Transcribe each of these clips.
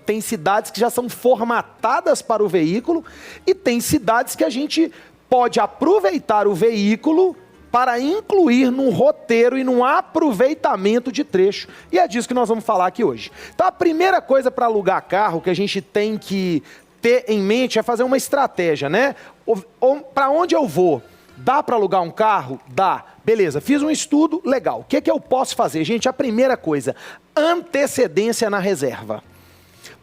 Tem cidades que já são formatadas para o veículo e tem cidades que a gente pode aproveitar o veículo para incluir num roteiro e num aproveitamento de trecho. E é disso que nós vamos falar aqui hoje. Então a primeira coisa para alugar carro que a gente tem que ter em mente é fazer uma estratégia, né? Para onde eu vou? Dá para alugar um carro? Dá. Beleza, fiz um estudo, legal. O que eu posso fazer? Gente, a primeira coisa, antecedência na reserva.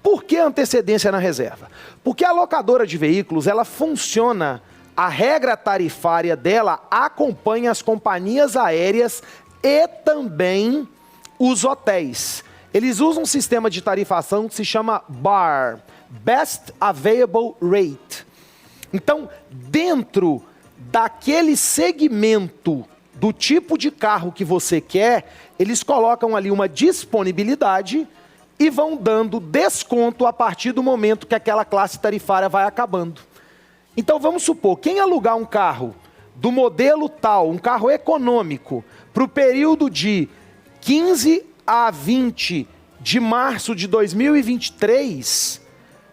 Por que antecedência na reserva? Porque a locadora de veículos, ela funciona, a regra tarifária dela acompanha as companhias aéreas e também os hotéis. Eles usam um sistema de tarifação que se chama BAR, Best Available Rate. Então, dentro daquele segmento do tipo de carro que você quer, eles colocam ali uma disponibilidade e vão dando desconto a partir do momento que aquela classe tarifária vai acabando. Então vamos supor, quem alugar um carro do modelo tal, um carro econômico, para o período de 15 a 20 de março de 2023,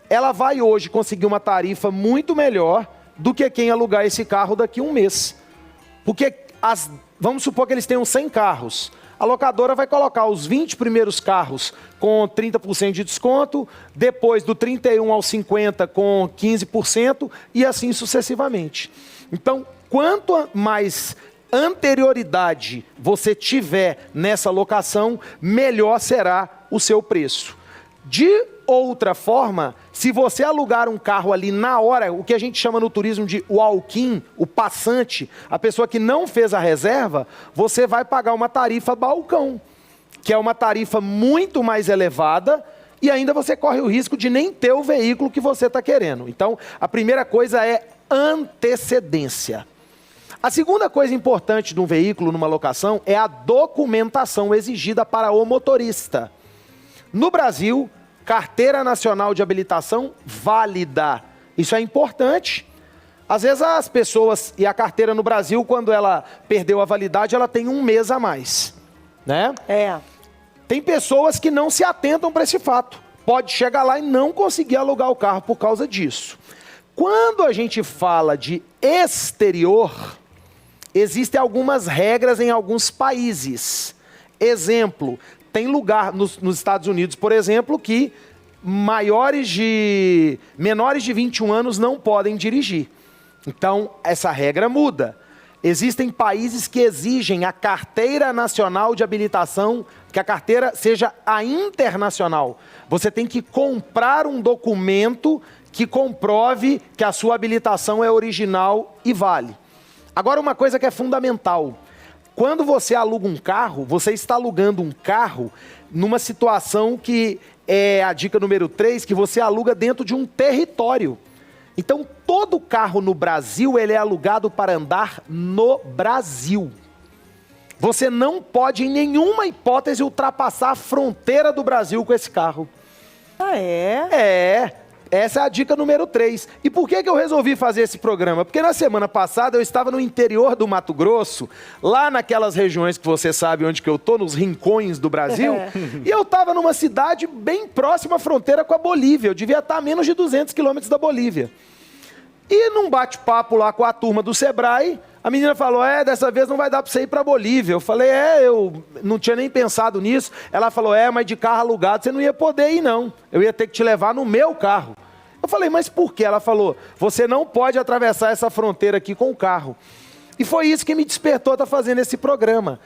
ela vai hoje conseguir uma tarifa muito melhor do que quem alugar esse carro daqui a um mês. Porque, vamos supor que eles tenham 100 carros. A locadora vai colocar os 20 primeiros carros com 30% de desconto, depois do 31 ao 50 com 15% e assim sucessivamente. Então, quanto mais anterioridade você tiver nessa locação, melhor será o seu preço. De outra forma, se você alugar um carro ali na hora, o que a gente chama no turismo de walk-in, o passante, a pessoa que não fez a reserva, você vai pagar uma tarifa balcão, que é uma tarifa muito mais elevada e ainda você corre o risco de nem ter o veículo que você está querendo. Então, a primeira coisa é antecedência. A segunda coisa importante de um veículo numa locação é a documentação exigida para o motorista. No Brasil, Carteira Nacional de Habilitação válida. Isso é importante. Às vezes as pessoas, e a carteira no Brasil, quando ela perdeu a validade, ela tem um mês a mais, né? Tem pessoas que não se atentam para esse fato. Pode chegar lá e não conseguir alugar o carro por causa disso. Quando a gente fala de exterior, existem algumas regras em alguns países. Exemplo, tem lugar nos Estados Unidos, por exemplo, que menores de 21 anos não podem dirigir. Então, essa regra muda. Existem países que exigem a Carteira Nacional de Habilitação, que a carteira seja a internacional. Você tem que comprar um documento que comprove que a sua habilitação é original e vale. Agora, uma coisa que é fundamental. Quando você aluga um carro, você está alugando um carro numa situação que é a dica número 3, que você aluga dentro de um território. Então, todo carro no Brasil, ele é alugado para andar no Brasil. Você não pode, em nenhuma hipótese, ultrapassar a fronteira do Brasil com esse carro. Ah, é? É. Essa é a dica número 3. E por que eu resolvi fazer esse programa? Porque na semana passada eu estava no interior do Mato Grosso, lá naquelas regiões que você sabe onde que eu estou, nos rincões do Brasil, e eu estava numa cidade bem próxima à fronteira com a Bolívia. Eu devia estar a menos de 200 quilômetros da Bolívia. E num bate-papo lá com a turma do Sebrae, a menina falou, dessa vez não vai dar para você ir para a Bolívia. Eu falei, eu não tinha nem pensado nisso. Ela falou, mas de carro alugado você não ia poder ir não. Eu ia ter que te levar no meu carro. Eu falei, mas por quê? Ela falou, você não pode atravessar essa fronteira aqui com o carro. E foi isso que me despertou a estar fazendo esse programa.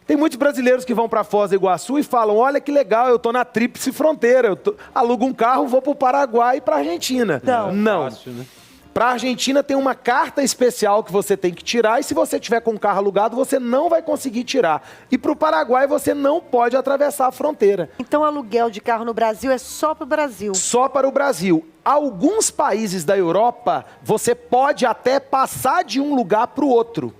Tem muitos brasileiros que vão para Foz do Iguaçu e falam, olha que legal, eu estou na tríplice fronteira. Alugo um carro, vou para o Paraguai e para a Argentina. Não. Fácil, né? Para a Argentina tem uma carta especial que você tem que tirar e se você tiver com o carro alugado, você não vai conseguir tirar. E para o Paraguai você não pode atravessar a fronteira. Então aluguel de carro no Brasil é só para o Brasil? Só para o Brasil. Alguns países da Europa, você pode até passar de um lugar para o outro.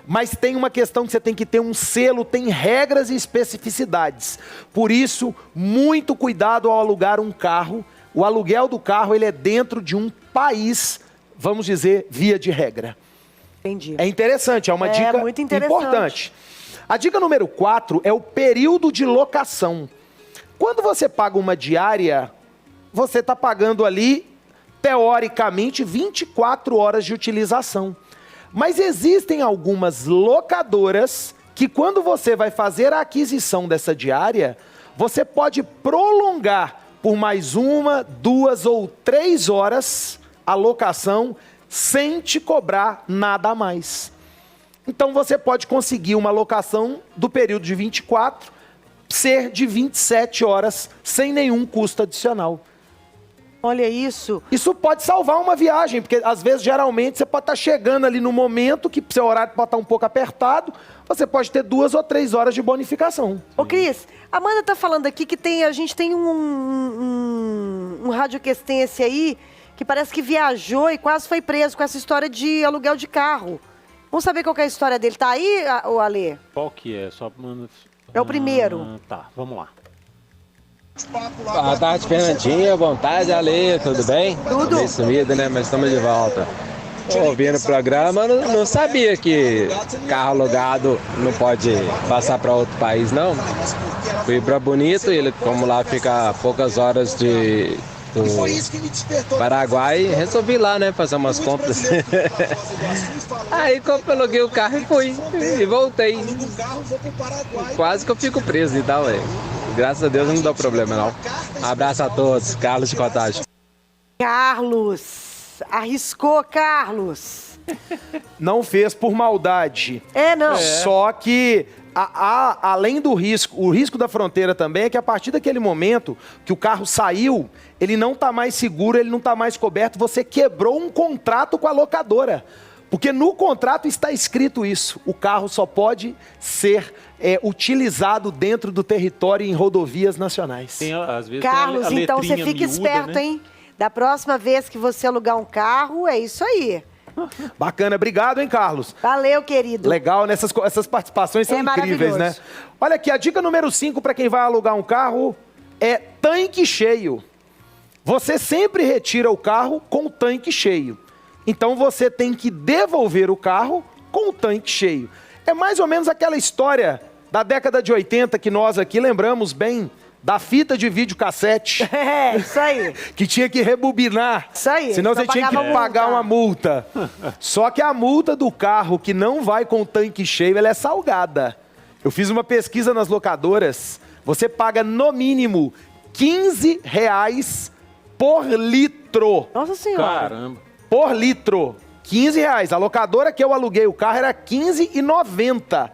Mas tem uma questão que você tem que ter um selo, tem regras e especificidades. Por isso, muito cuidado ao alugar um carro. O aluguel do carro ele é dentro de um país, vamos dizer, via de regra. Entendi. É interessante, é uma dica muito importante. A dica número 4 é o período de locação. Quando você paga uma diária você está pagando ali, teoricamente, 24 horas de utilização. Mas existem algumas locadoras que, quando você vai fazer a aquisição dessa diária, você pode prolongar por mais 1, 2 ou 3 horas a locação sem te cobrar nada a mais. Então você pode conseguir uma locação do período de 24 ser de 27 horas sem nenhum custo adicional. Olha isso. Isso pode salvar uma viagem, porque às vezes, geralmente, você pode estar chegando ali no momento que seu horário pode estar um pouco apertado, você pode ter 2 ou 3 horas de bonificação. Ô, Cris, a Amanda tá falando aqui que a gente tem um radioquestense aí que parece que viajou e quase foi preso com essa história de aluguel de carro. Vamos saber qual que é a história dele. Tá aí, o Alê? Qual que é? Só manda... É o primeiro. Tá, vamos lá. Boa tarde, Fernandinha. Boa tarde, Ale. Tudo bem? Tudo. Meio sumido, né? Mas estamos de volta. Ouvindo o programa, não sabia que carro alugado não pode passar para outro país, não. Fui para Bonito, ele, como lá fica a poucas horas do Paraguai, resolvi ir lá, né, fazer umas compras. Aí aluguei o carro e fui, e voltei. Quase que eu fico preso e tal, velho. Graças a Deus não deu problema, não. Abraço a todos, Carlos de Contagem. Carlos, arriscou, Carlos. Não fez por maldade. Não. Só que, além do risco, o risco da fronteira também é que a partir daquele momento que o carro saiu, ele não está mais seguro, ele não está mais coberto, você quebrou um contrato com a locadora. Porque no contrato está escrito isso, o carro só pode ser utilizado dentro do território em rodovias nacionais. Tem, às vezes, Carlos, tem a então você letrinha fica miúda, esperto, né? hein? Da próxima vez que você alugar um carro, é isso aí. Bacana, obrigado, hein, Carlos? Valeu, querido. Legal, essas participações são incríveis, né? maravilhoso. Olha aqui, a dica número 5 para quem vai alugar um carro é tanque cheio. Você sempre retira o carro com o tanque cheio. Então você tem que devolver o carro com o tanque cheio. É mais ou menos aquela história da década de 80 que nós aqui lembramos bem da fita de videocassete. É, isso aí. Que tinha que rebobinar. Isso aí, Senão só você tinha que pagava pagar uma multa. Só que a multa do carro que não vai com o tanque cheio, ela é salgada. Eu fiz uma pesquisa nas locadoras. Você paga no mínimo R$15 por litro. Nossa Senhora. Caramba. Por litro. R$15. A locadora que eu aluguei o carro era R$15,90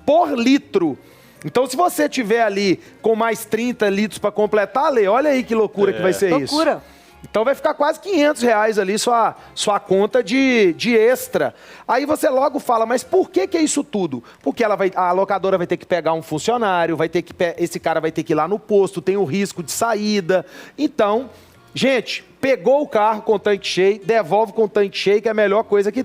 por litro. Então, se você tiver ali com mais 30 litros para completar, Lê, olha aí que loucura que vai ser isso. Loucura. Então vai ficar quase R$500 ali sua conta de extra. Aí você logo fala, mas por que é isso tudo? Porque a locadora vai ter que pegar um funcionário, esse cara vai ter que ir lá no posto, tem o risco de saída. Então, gente, pegou o carro com o tanque cheio, devolve com o tanque cheio, que é a melhor coisa que